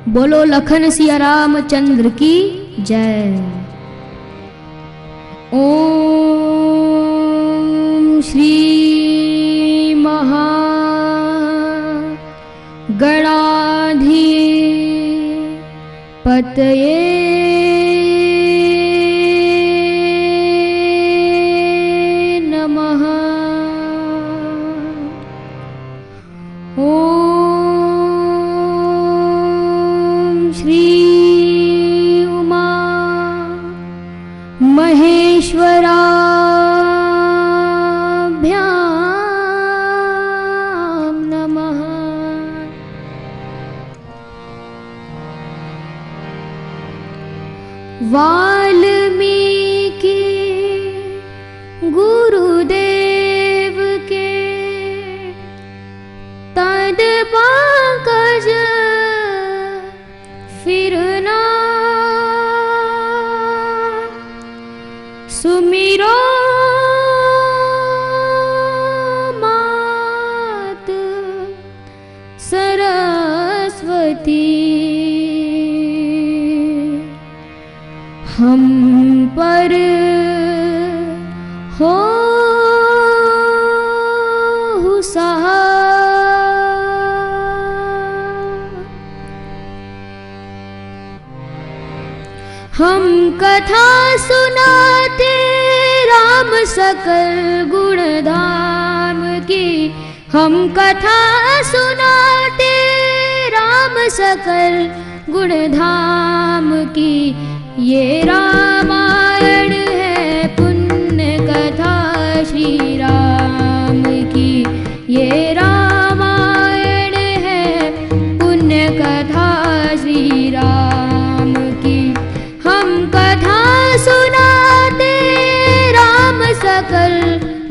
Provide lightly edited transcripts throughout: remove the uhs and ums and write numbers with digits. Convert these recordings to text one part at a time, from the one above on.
बोलो लखन सिया रामचंद्र की जय। ओम श्री महागणाधिपतये नमः। ओम श्री उमा महेश्वराभ्यां नमः। वाल्मीकि गुरुदेव के तद पंकज फिरना, सुमिरो मात सरस्वती। हम पर हो सहाय। हम कथा सुनाते राम सकल गुण धाम की। हम कथा सुनाते राम सकल गुण धाम की। ये रामायण है पुण्य कथा श्री राम की। ये रामायण है पुण्य कथा श्री राम की। हम कथा सुनाते राम सकल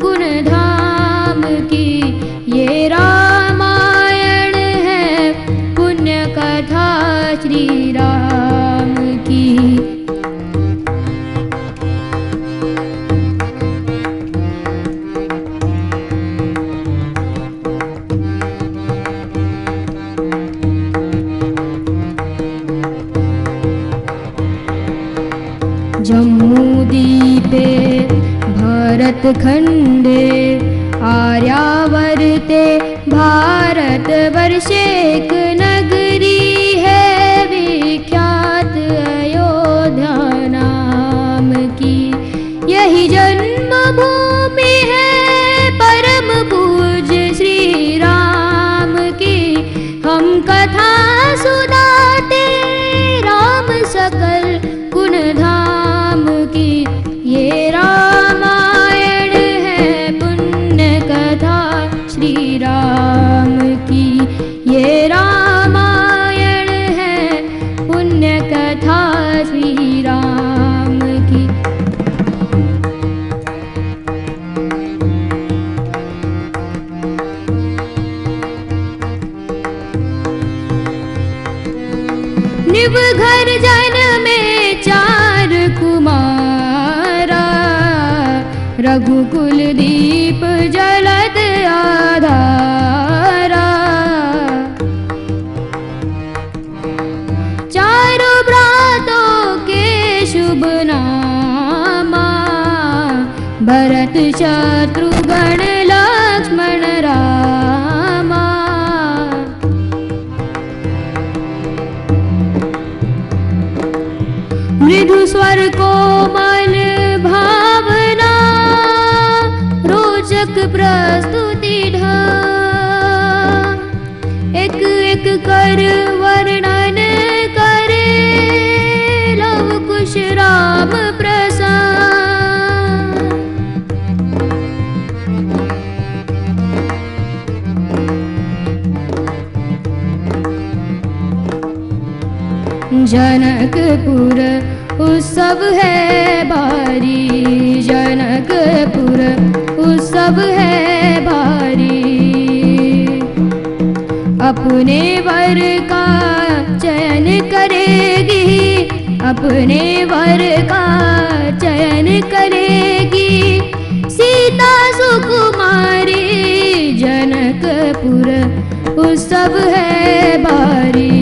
गुण धाम की। ये रामायण है पुण्य कथा श्री राम की। जम्बूद्वीपे भरतखण्डे आर्यावर्ते भारतवर्षेक नगरी है विख्यात अयोध्या नाम की। यही जन्मभूमि है परम पूज्य श्री राम की। हम कथा सुनाते राम सकल गुण धाम की। ये रामायण है पुण्य कथा श्री राम की। ये रामायण है पुण्य कथा श्री राम की। निव घर जन में चार कुमारा। रघुकुल दीप जलद आधारा। चारों भ्रातों के शुभ नामा। भरत शत्रुघ्न लक्ष्मण रामा। मृदु स्वर कोमल भावना। रोचक प्रस्तुति ढंग। एक एक कर वर्णन करे लव कुश राम प्रसन्न। जनकपुर उत्सव है भारी। जनकपुर उत्सव है भारी। अपने वर का चयन करेगी। अपने वर का चयन करेगी। सीता सुकुमारी। जनकपुर उत्सव है भारी।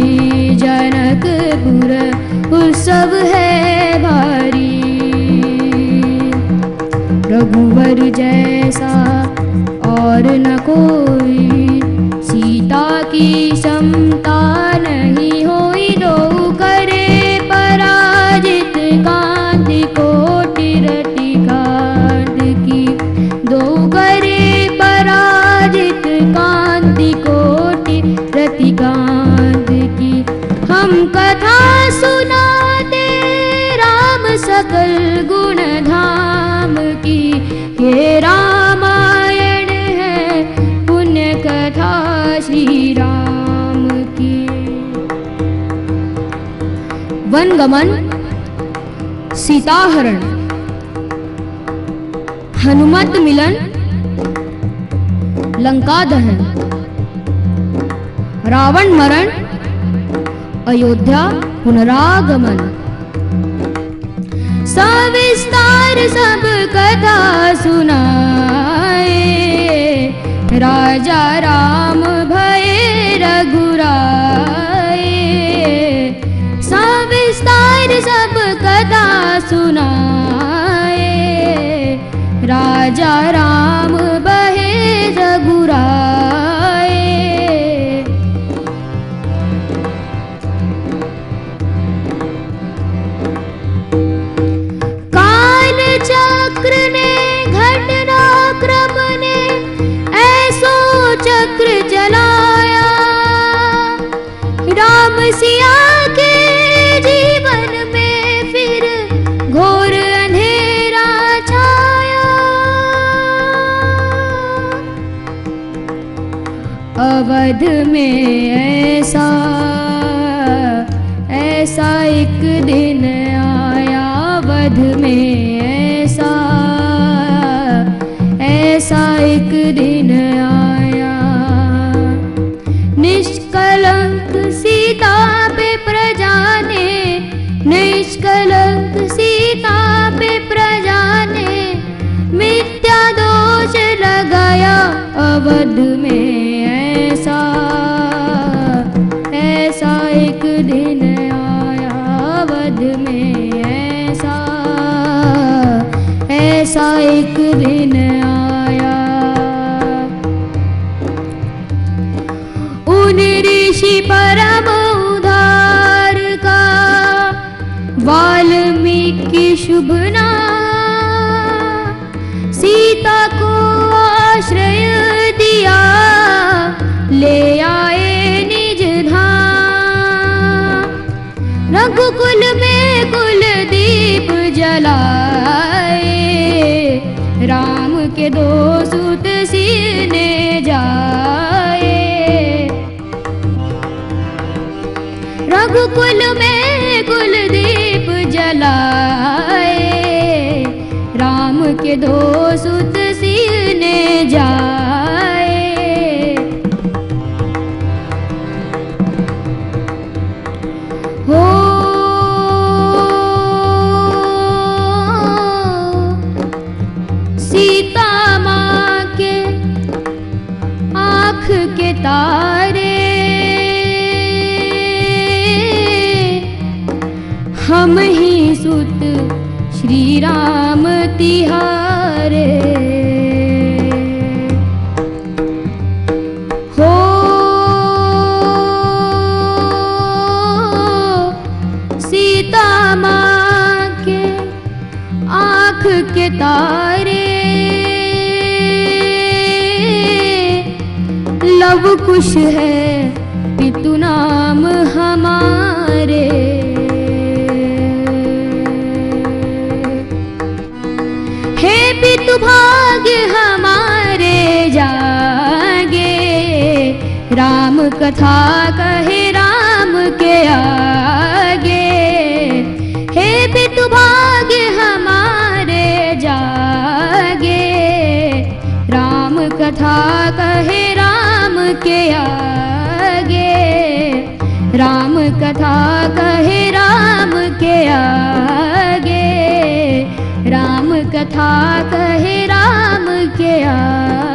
जनकपुर उत्सव है भारी। रघुवर जैसा और न कोई, सीता की क्षमता नहीं होई। दो करे पराजित कांति कोटि रति कांत की। दो करे पराजित कांति कोटि रति कांत की। हम कथा सुनाते राम सकल गुण धाम की। ये रामायण है पुण्य कथा श्री राम की। वनगमन, सीताहरण, हनुमत मिलन, लंका दहन, रावण मरण, अयोध्या पुनरागमन। सविस्तार सब कथा सुनाए, राजा राम भये रघुराए। सविस्तार सब कथा सुनाए, राजा राम भये रघुराए। काल चक्र ने घटनाक्रम ने ऐसो चक्र चलाया। राम सिया के जीवन में फिर घोर अंधेरा छाया। अवध में ऐसा ऐसा एक दिन आया। अवध में ऐसा ऐसा एक दिन आया। निष्कलंक सीता पे प्रजा ने, निष्कलंक सीता पे प्रजा ने मिथ्या दोष लगाया। अवध में ऐसा ऐसा एक दिन आया। अवध में ऐसा ऐसा एक दिन आया। उन ऋषि परम उद्धार का वाल्मीकि शुभ नाम। सीता को आश्रय दिया, ले आए निज धाम। रघुकुल में कुलदीप जलाए, राम के दो सुत सीने जाए। रघुकुल में कुलदीप जलाए, राम के दो सुत सीने जाए। हो सीता माँ के आँख के तारे, हम ही सुत श्री राम तिहारे। हो सीता माँ के आँख के तारे, लव कुश है पितु नाम हमारे। हे पितु भाग्य हमारे जागे, राम कथा कहे राम के आगे। हे पितु भाग्य हमारे जागे, राम कथा कहे राम के आगे। राम कथा कहे राम के आगे, राम कथा कहे राम के आगे।